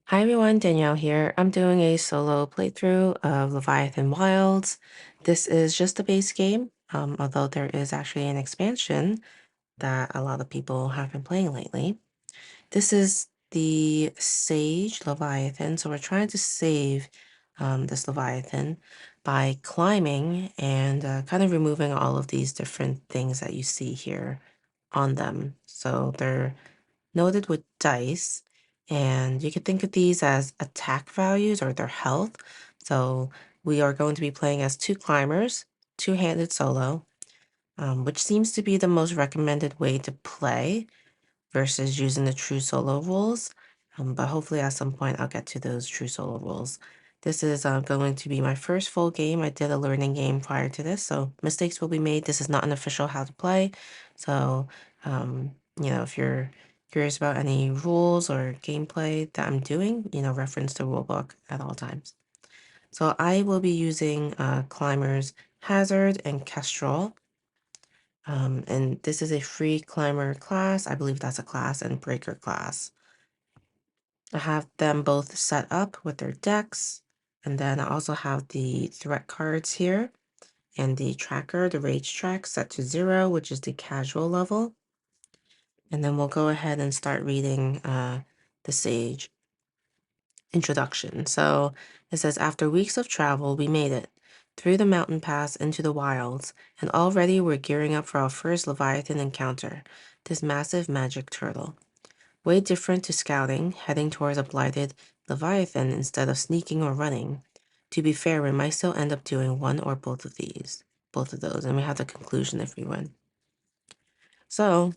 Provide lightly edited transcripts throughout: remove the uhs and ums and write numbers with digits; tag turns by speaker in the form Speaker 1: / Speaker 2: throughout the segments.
Speaker 1: Hi everyone, Danielle here. I'm doing a solo playthrough of Leviathan Wilds. This is just a base game, although there is actually an expansion that a lot of people have been playing lately. This is the Sage Leviathan, so we're trying to save this Leviathan by climbing and kind of removing all of these different things that you see here on them. So they're noted with dice, and you could think of these as attack values or their health. So we are going to be playing as two climbers, two-handed solo, which seems to be the most recommended way to play versus using the true solo rules. But hopefully at some point I'll get to those true solo rules. This is going to be my first full game. I did a learning game prior to this, so mistakes will be made. This is not an official how to play. So, if you're curious about any rules or gameplay that I'm doing, reference the rulebook at all times. So I will be using Climbers Hazard and Kestrel. And this is a free climber class. I believe that's a class and breaker class. I have them both set up with their decks. And then I also have the threat cards here and the tracker, the rage track set to 0, which is the casual level. And then we'll go ahead and start reading the Sage introduction. So it says, after weeks of travel, we made it through the mountain pass into the wilds, and already we're gearing up for our first Leviathan encounter, this massive magic turtle. Way different to scouting, heading towards a blighted Leviathan instead of sneaking or running. To be fair, we might still end up doing one or both of those, and we have the conclusion if we win. So,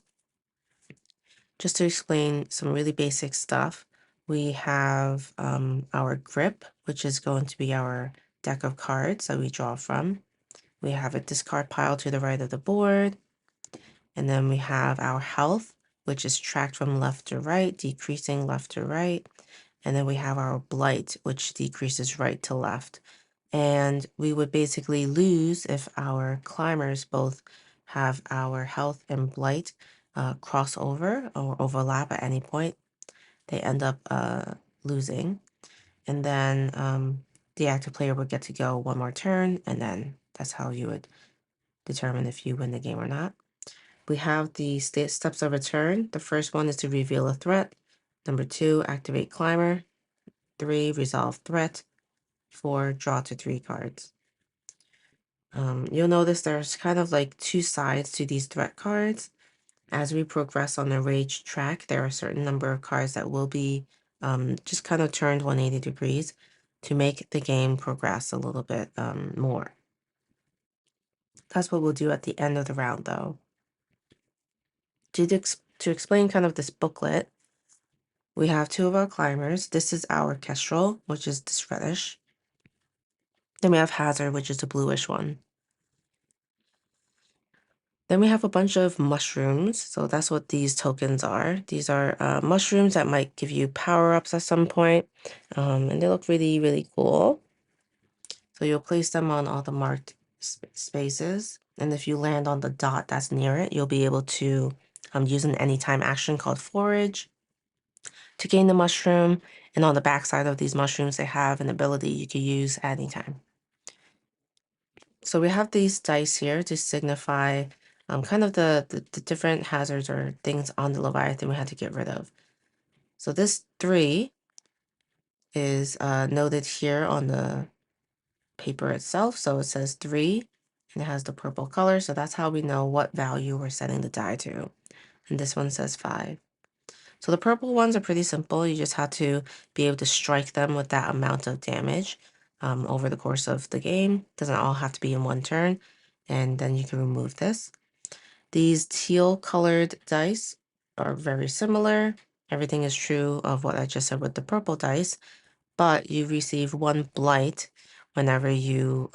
Speaker 1: just to explain some really basic stuff, we have our grip, which is going to be our deck of cards that we draw from. We have a discard pile to the right of the board. And then we have our health, which is tracked from left to right, decreasing left to right. And then we have our blight, which decreases right to left. And we would basically lose if our climbers both have our health and blight cross over or overlap at any point. They end up losing. And then the active player would get to go one more turn, and then that's how you would determine if you win the game or not. We have the steps of return. The first one is to reveal a threat. Number 2, activate climber. 3, resolve threat. 4, draw to 3 cards. You'll notice there's kind of like two sides to these threat cards. As we progress on the rage track, there are a certain number of cards that will be just kind of turned 180 degrees to make the game progress a little bit more. That's what we'll do at the end of the round, though. To explain kind of this booklet, we have 2 of our climbers. This is our Kestrel, which is this reddish. Then we have Hazard, which is the bluish one. Then we have a bunch of mushrooms. So that's what these tokens are. These are mushrooms that might give you power-ups at some point. And they look really, really cool. So you'll place them on all the marked spaces. And if you land on the dot that's near it, you'll be able to use an anytime action called forage to gain the mushroom. And on the backside of these mushrooms, they have an ability you can use at any time. So we have these dice here to signify kind of the different hazards or things on the Leviathan we had to get rid of. So this 3 is noted here on the paper itself. So it says 3, and it has the purple color. So that's how we know what value we're setting the die to. And this one says 5. So the purple ones are pretty simple. You just have to be able to strike them with that amount of damage over the course of the game. Doesn't all have to be in one turn. And then you can remove this. These teal colored dice are very similar. Everything is true of what I just said with the purple dice, but you receive 1 blight whenever you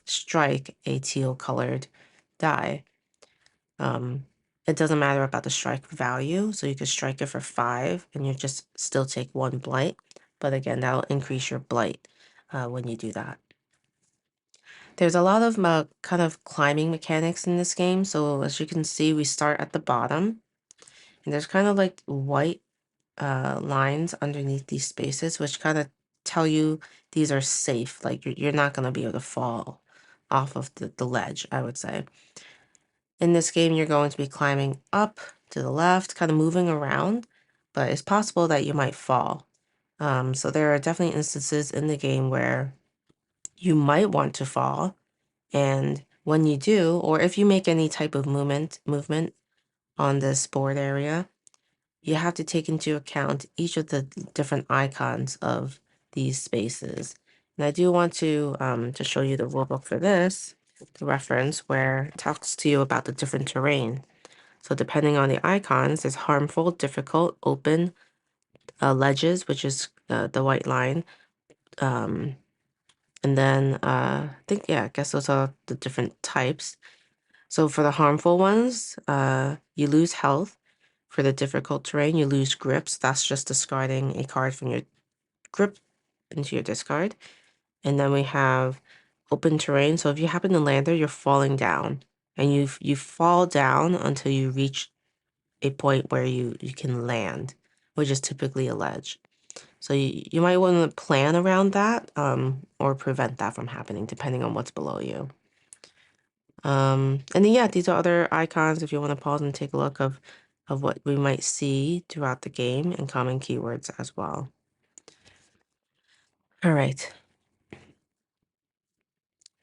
Speaker 1: strike a teal colored die. It doesn't matter about the strike value, so you could strike it for 5 and you just still take 1 blight. But again, that'll increase your blight when you do that. There's a lot of kind of climbing mechanics in this game. So as you can see, we start at the bottom, and there's kind of like white lines underneath these spaces, which kind of tell you these are safe. Like you're not going to be able to fall off of the ledge, I would say. In this game, you're going to be climbing up to the left, kind of moving around, but it's possible that you might fall. So there are definitely instances in the game where you might want to fall, and when you do, or if you make any type of movement on this board area, you have to take into account each of the different icons of these spaces. And I do want to show you the rulebook for this, the reference, where it talks to you about the different terrain. So depending on the icons, there's harmful, difficult, open, ledges, which is the white line. And then I think, yeah, I guess those are the different types. So for the harmful ones, you lose health. For the difficult terrain, you lose grips. That's just discarding a card from your grip into your discard. And then we have open terrain. So if you happen to land there, you're falling down. And you fall down until you reach a point where you can land, which is typically a ledge. So you might want to plan around that or prevent that from happening, depending on what's below you. And then, yeah, these are other icons if you want to pause and take a look of what we might see throughout the game and common keywords as well. All right.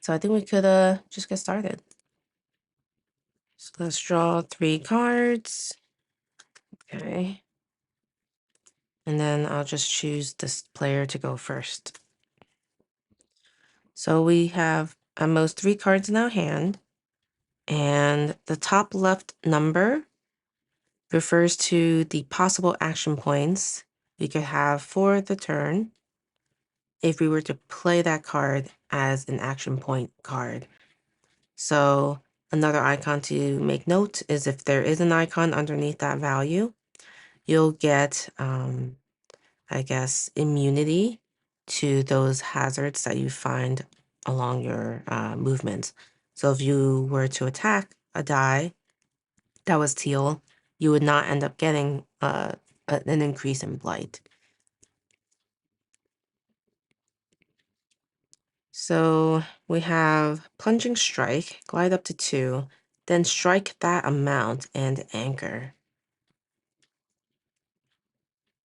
Speaker 1: So I think we could just get started. So let's draw 3 cards. Okay. And then I'll just choose this player to go first. So we have at most 3 cards in our hand. And the top left number refers to the possible action points we could have for the turn if we were to play that card as an action point card. So another icon to make note is if there is an icon underneath that value, you'll get, I guess, immunity to those hazards that you find along your movements. So if you were to attack a die that was teal, you would not end up getting an increase in blight. So we have plunging strike, glide up to 2, then strike that amount and anchor.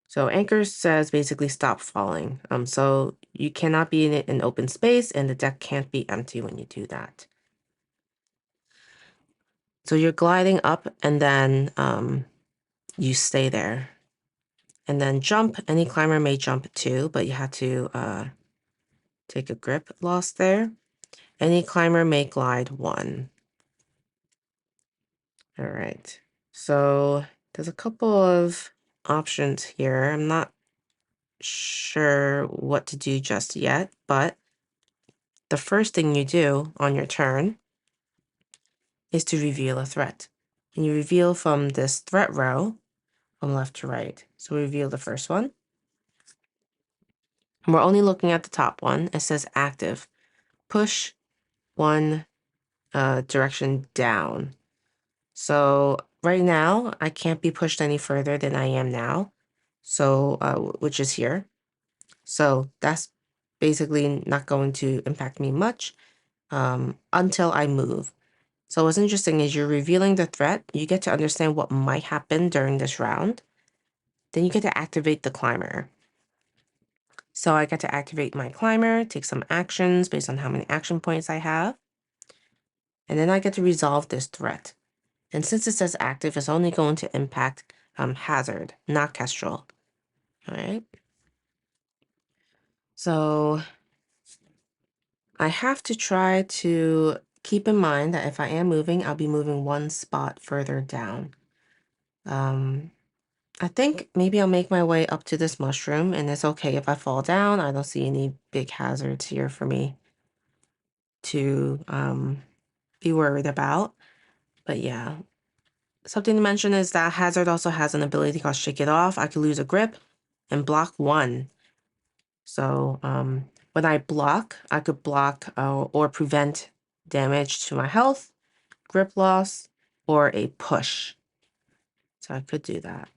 Speaker 1: So anchor says basically stop falling. So you cannot be in an open space and the deck can't be empty when you do that. So you're gliding up and then you stay there. And then jump, any climber may jump too, but you have to take a grip loss there. Any climber may glide 1. All right. So there's a couple of options here. I'm not sure what to do just yet, but the first thing you do on your turn is to reveal a threat. And you reveal from this threat row from left to right. So reveal the first one. And we're only looking at the top one. It says active. Push 1 direction down. So right now, I can't be pushed any further than I am now. So, which is here. So that's basically not going to impact me much until I move. So what's interesting is you're revealing the threat. You get to understand what might happen during this round. Then you get to activate the climber. So I get to activate my climber, take some actions based on how many action points I have. And then I get to resolve this threat. And since it says active, it's only going to impact hazard, not Kestrel. All right. So I have to try to keep in mind that if I am moving, I'll be moving 1 spot further down. I think maybe I'll make my way up to this mushroom, and it's okay if I fall down. I don't see any big hazards here for me to be worried about. But yeah, something to mention is that hazard also has an ability called Shake It Off. I could lose a grip and block 1. So when I block, I could block or prevent damage to my health, grip loss, or a push. So I could do that.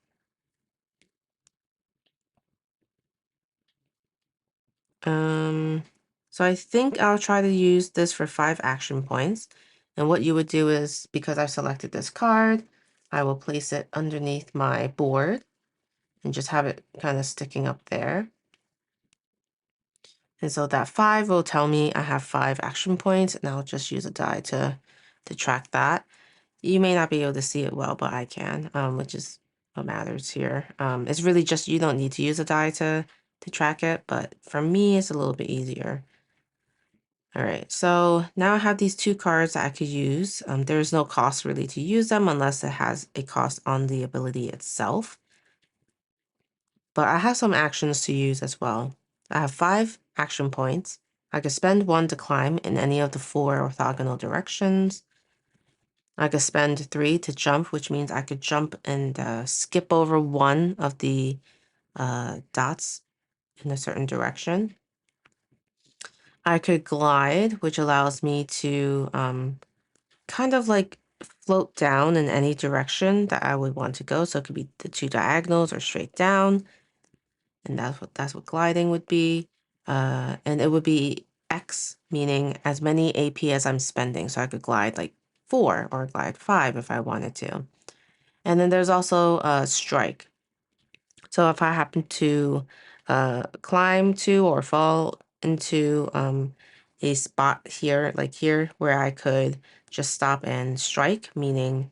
Speaker 1: So I think I'll try to use this for 5 action points. And what you would do is, because I've selected this card, I will place it underneath my board and just have it kind of sticking up there. And so that 5 will tell me I have 5 action points, and I'll just use a die to track that. You may not be able to see it well, but I can, which is what matters here. It's really just, you don't need to use a die to track it, but for me, it's a little bit easier. All right, so now I have these 2 cards that I could use. There's no cost really to use them unless it has a cost on the ability itself. But I have some actions to use as well. I have 5 action points. I could spend 1 to climb in any of the 4 orthogonal directions. I could spend 3 to jump, which means I could jump and skip over 1 of the dots in a certain direction. I could glide, which allows me to kind of like float down in any direction that I would want to go. So it could be the 2 diagonals or straight down. And that's what gliding would be. And it would be X, meaning as many AP as I'm spending. So I could glide like 4 or glide 5 if I wanted to. And then there's also strike. So if I happen to climb to or fall into a spot here, like here, where I could just stop and strike, meaning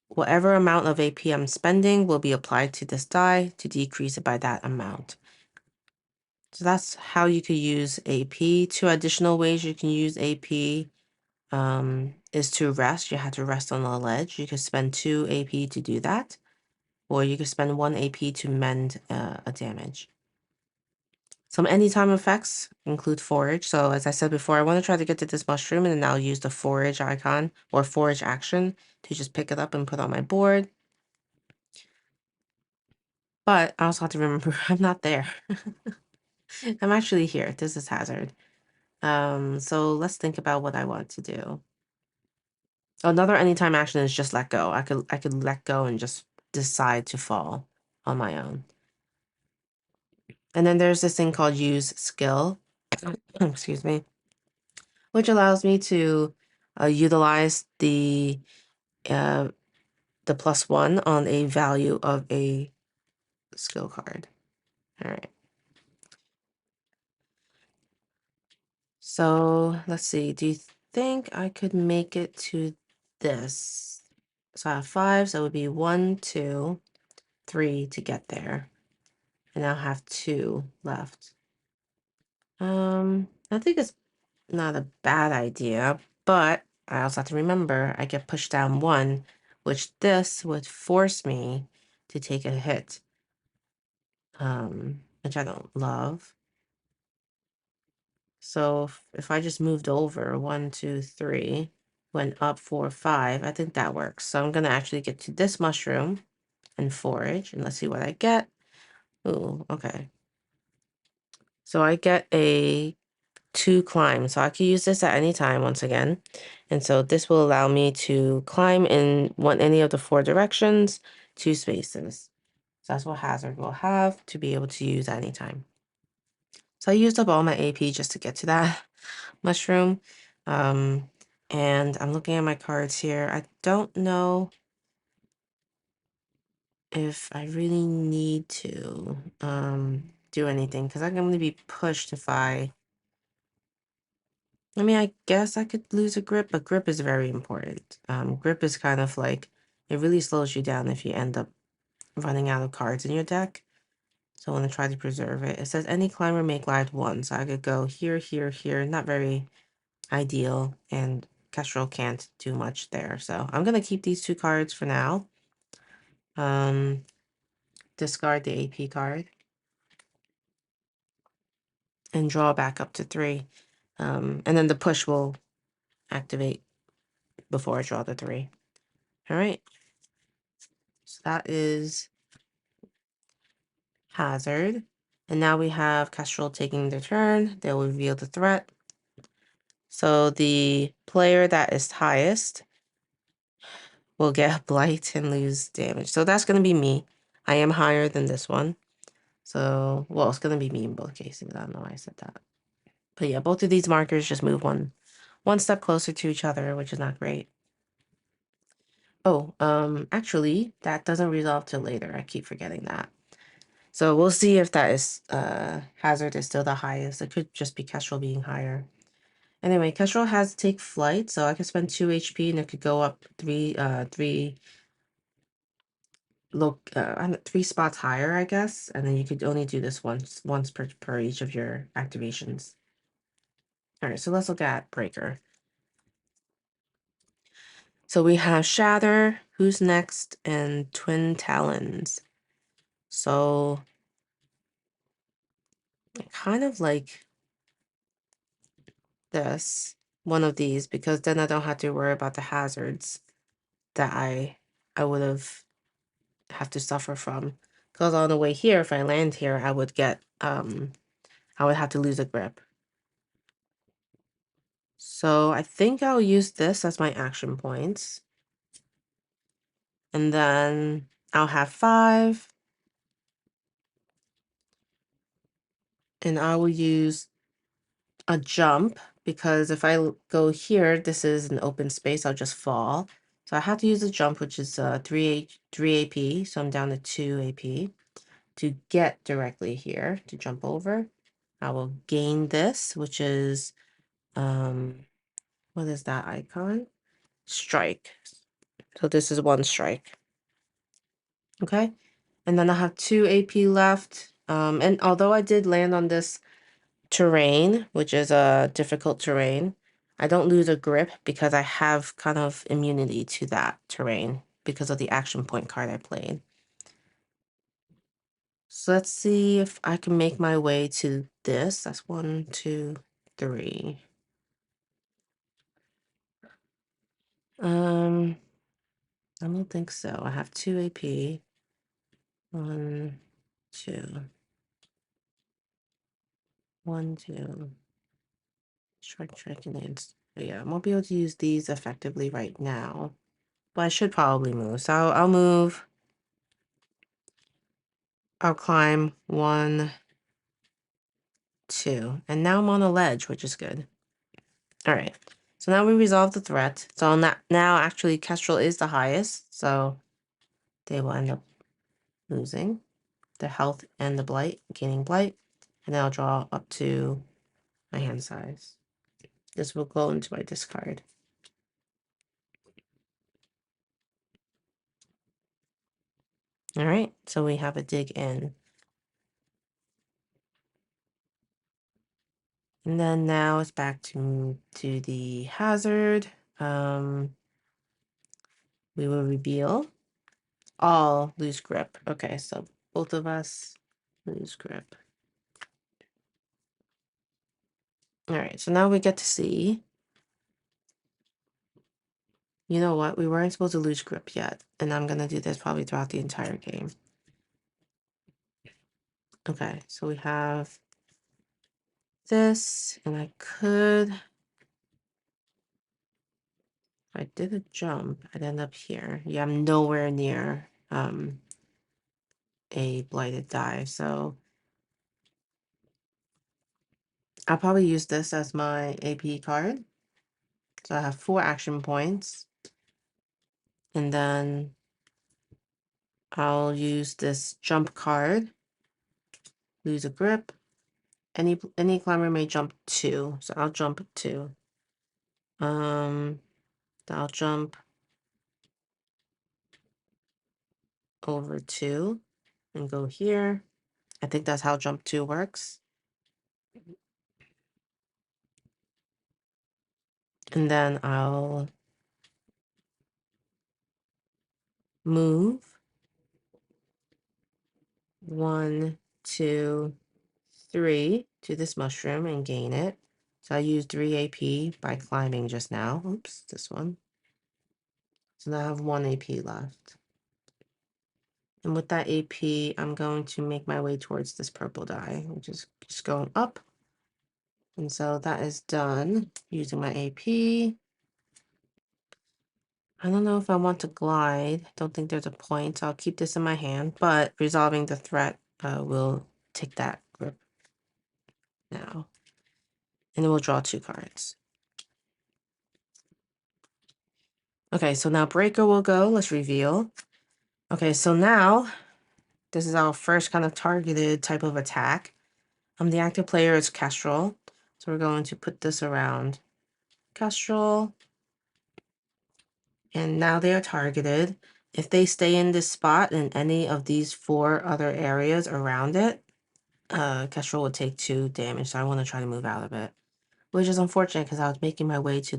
Speaker 1: whatever amount of AP I'm spending will be applied to this die to decrease it by that amount. So that's how you could use AP. 2 additional ways you can use AP is to rest. You have to rest on a ledge. You could spend 2 AP to do that, or you could spend 1 AP to mend a damage. Some anytime effects include forage. So as I said before, I want to try to get to this mushroom, and then I'll use the forage icon or forage action to just pick it up and put on my board. But I also have to remember I'm not there. I'm actually here. This is hazard. So let's think about what I want to do. Another anytime action is just let go. I could let go and just decide to fall on my own. And then there's this thing called use skill, excuse me, which allows me to utilize uh, the +1 on a value of a skill card. All right. So let's see. Do you think I could make it to this? So I have 5, so it would be 1, 2, 3 to get there. And I'll have 2 left. I think it's not a bad idea, but I also have to remember I get pushed down 1, which this would force me to take a hit, which I don't love. So if I just moved over 1, 2, 3, went up 4, 5, I think that works. So I'm gonna actually get to this mushroom and forage, and let's see what I get. Ooh, okay. So I get a 2 climb. So I can use this at any time once again. And so this will allow me to climb in any of the 4 directions, 2 spaces. So that's what hazard will have to be able to use at any time. So I used up all my AP just to get to that mushroom. And I'm looking at my cards here. I don't know if I really need to do anything because I'm going to be pushed if I mean, I guess I could lose a grip, but grip is very important. Grip is kind of like, it really slows you down if you end up running out of cards in your deck. So I want to try to preserve it. It says any climber may glide 1. So I could go here, here, here. Not very ideal. And Kestrel can't do much there. So I'm going to keep these 2 cards for now. Discard the AP card. And draw back up to 3. And then the push will activate before I draw the 3. All right. So that is hazard. And now we have Kestrel taking their turn. They'll reveal the threat. So the player that is highest will get blight and lose damage. So that's going to be me. I am higher than this one. So, well, it's gonna be me in both cases. I don't know why I said that. But yeah, both of these markers just move one step closer to each other, which is not great. Oh, actually, that doesn't resolve till later. I keep forgetting that. So we'll see if that is hazard is still the highest. It could just be Kestrel being higher. Anyway, Kestrel has take flight, so I could spend 2 HP and it could go up three spots higher, I guess. And then you could only do this once per each of your activations. Alright, so let's look at Breaker. So we have Shatter, Who's Next, and Twin Talons. So I kind of like this, one of these, because then I don't have to worry about the hazards that I would have to suffer from. Because on the way here, if I land here, I would have to lose a grip. So I think I'll use this as my action points. And then I'll have 5. And I will use a jump, because if I go here, this is an open space, I'll just fall. So I have to use a jump, which is 3 AP, so I'm down to 2 AP. To get directly here, to jump over, I will gain this, which is, what is that icon? Strike. So this is 1 strike. Okay, and then I have 2 AP left. And although I did land on this terrain, which is a difficult terrain, I don't lose a grip because I have kind of immunity to that terrain because of the action point card I played. So let's see if I can make my way to this. That's 1, 2, 3. I don't think so. I have 2 AP. 1, 2. 1, 2. Strike against. Yeah, I won't be able to use these effectively right now. But I should probably move. So I'll move. I'll climb 1, 2. And now I'm on a ledge, which is good. All right. So now we resolve the threat. So now actually Kestrel is the highest. So they will end up losing the health and the blight, gaining blight. And then I'll draw up to my hand size. This will go into my discard. All right. So we have a dig in. And then now it's back to the hazard. We will reveal. All lose grip. Okay, so both of us lose grip. All right, so now we get to see. You know what? We weren't supposed to lose grip yet, and I'm gonna do this probably throughout the entire game. Okay, so we have this, and I could. If I did a jump, I'd end up here. Yeah, I'm nowhere near a blighted die, so I'll probably use this as my AP card. So I have 4 action points, and then I'll use this jump card. Lose a grip. Any climber may jump 2, so I'll jump 2. I'll jump over 2 and go here. I think that's how jump 2 works. And then I'll move 1, 2, 3 to this mushroom and gain it. So I used 3 AP by climbing just now. Oops, this one. So now I have 1 AP left. And with that AP, I'm going to make my way towards this purple die, which is just going up. And so that is done using my AP. I don't know if I want to glide. Don't think there's a point. So I'll keep this in my hand, but resolving the threat will take that grip now. And then we'll draw 2 cards. Okay, so now Breaker will go. Let's reveal. Okay, so now this is our first kind of targeted type of attack. The active player is Kestrel. So we're going to put this around Kestrel. And now they are targeted. If they stay in this spot in any of these 4 other areas around it, Kestrel will take 2 damage. So I want to try to move out of it, which is unfortunate because I was making my way to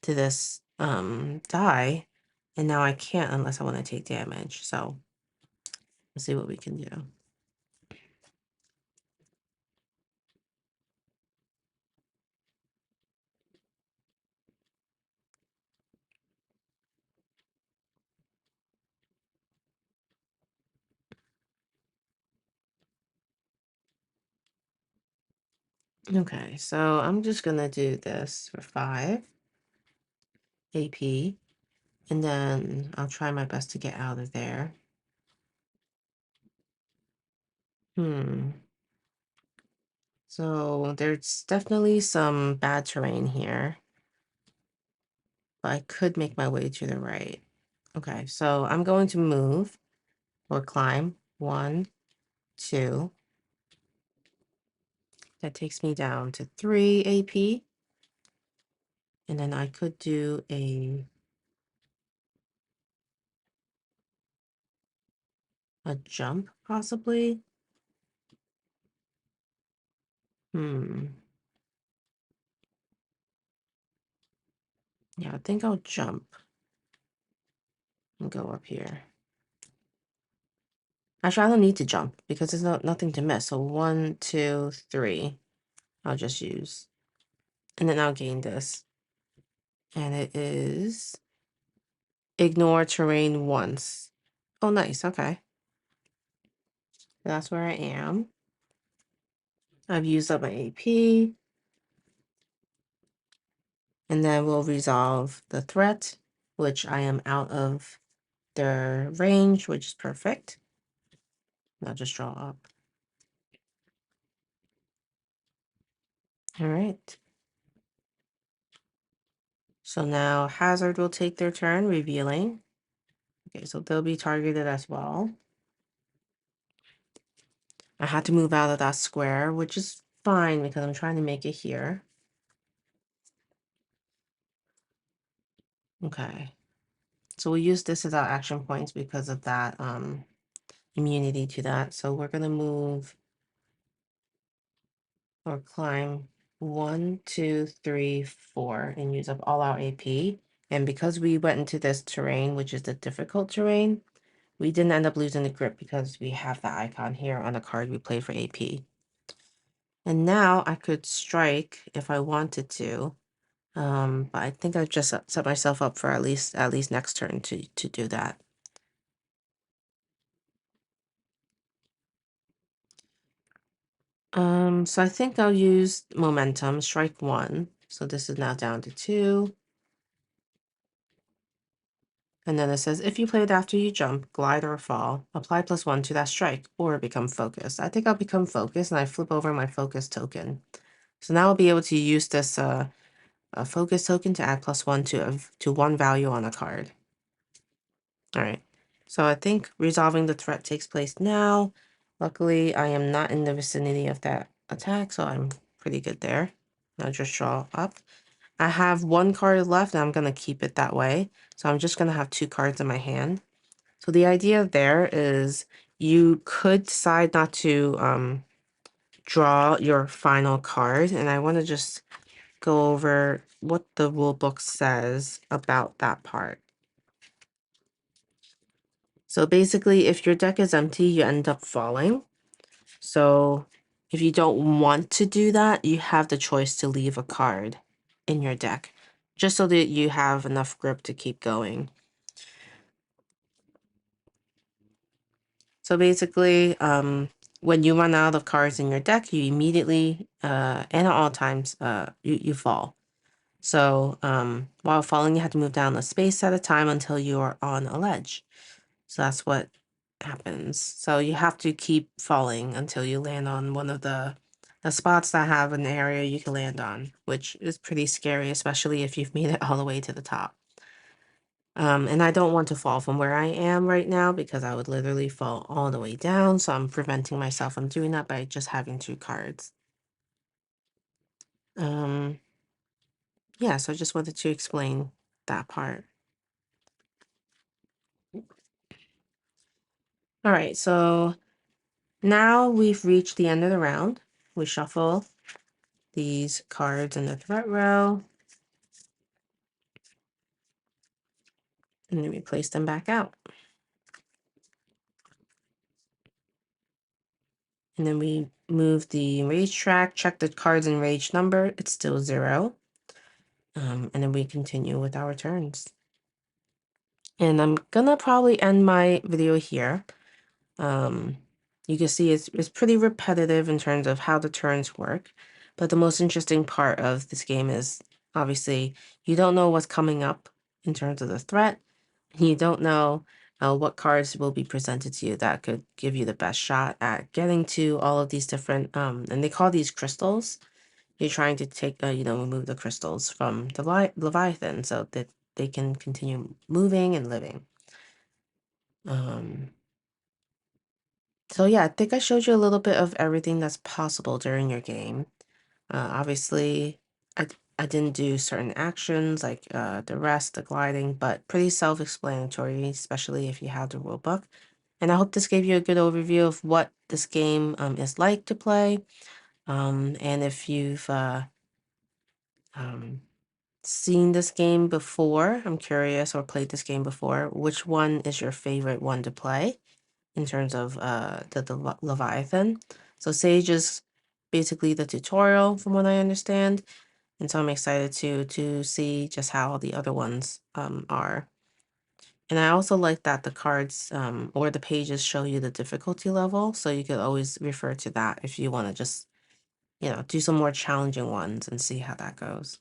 Speaker 1: this die, and now I can't unless I want to take damage. So let's see what we can do. Okay, so I'm just gonna do this for 5 AP, and then I'll try my best to get out of there. So there's definitely some bad terrain here, but I could make my way to the right. Okay, so I'm going to move or climb 1, 2. That takes me down to 3 AP. And then I could do a jump, possibly. Yeah, I think I'll jump and go up here. Actually, I don't need to jump because there's nothing to miss. So 1, 2, 3, I'll just use. And then I'll gain this. And it is ignore terrain once. Oh, nice. Okay. That's where I am. I've used up my AP. And then we'll resolve the threat, which I am out of their range, which is perfect. I'll just draw up. All right. So now Hazard will take their turn, revealing. Okay, so they'll be targeted as well. I had to move out of that square, which is fine because I'm trying to make it here. Okay. So we'll use this as our action points because of that immunity to that. So we're gonna move or climb 1, 2, 3, 4 and use up all our AP. And because we went into this terrain, which is the difficult terrain, we didn't end up losing the grip because we have that icon here on the card we played for AP. And now I could strike if I wanted to. But I think I've just set myself up for at least next turn to do that. So I think I'll use momentum, strike 1. So this is now down to 2. And then it says, if you play it after you jump, glide, or fall, apply +1 to that strike, or become focused. I think I'll become focused, and I flip over my focus token. So now I'll be able to use this a focus token to add +1 to 1 value on a card. All right. So I think resolving the threat takes place now. Luckily, I am not in the vicinity of that attack, so I'm pretty good there. I'll just draw up. I have 1 card left, and I'm going to keep it that way. So I'm just going to have 2 cards in my hand. So the idea there is you could decide not to draw your final card, and I want to just go over what the rule book says about that part. So basically, if your deck is empty, you end up falling. So if you don't want to do that, you have the choice to leave a card in your deck, just so that you have enough grip to keep going. So basically, when you run out of cards in your deck, you immediately, and at all times, you fall. So while falling, you have to move down a space at a time until you are on a ledge. So that's what happens. So you have to keep falling until you land on one of the spots that have an area you can land on, which is pretty scary, especially if you've made it all the way to the top. And I don't want to fall from where I am right now because I would literally fall all the way down. So I'm preventing myself from doing that by just having 2 cards. Um, yeah, so I just wanted to explain that part. All right, so now we've reached the end of the round. We shuffle these cards in the threat row, and then we place them back out. And then we move the enrage track, check the card's enraged number. It's still 0. And then we continue with our turns. And I'm gonna probably end my video here. Um, you can see it's pretty repetitive in terms of how the turns work. But the most interesting part of this game is obviously you don't know what's coming up in terms of the threat. You don't know what cards will be presented to you that could give you the best shot at getting to all of these different, and they call these crystals. You're trying to take, remove the crystals from the Leviathan so that they can continue moving and living. So yeah, I think I showed you a little bit of everything that's possible during your game. Obviously, I didn't do certain actions like the rest, the gliding, but pretty self-explanatory, especially if you have the rule book. And I hope this gave you a good overview of what this game is like to play. And if you've um, seen this game before, I'm curious, or played this game before, which one is your favorite one to play in terms of the Leviathan? So Sage is basically the tutorial from what I understand. And so I'm excited to see just how the other ones are. And I also like that the cards or the pages show you the difficulty level, so you could always refer to that if you want to just, do some more challenging ones and see how that goes.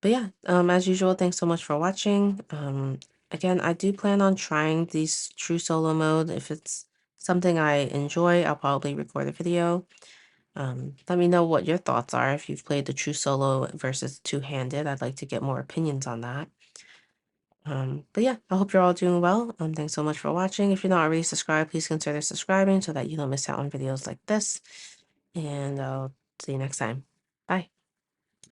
Speaker 1: But yeah, as usual, thanks so much for watching. Again, I do plan on trying these true solo mode. If it's something I enjoy, I'll probably record a video. Let me know what your thoughts are if you've played the true solo versus two-handed. I'd like to get more opinions on that. But yeah, I hope you're all doing well. Thanks so much for watching. If you're not already subscribed, please consider subscribing so that you don't miss out on videos like this. And I'll see you next time.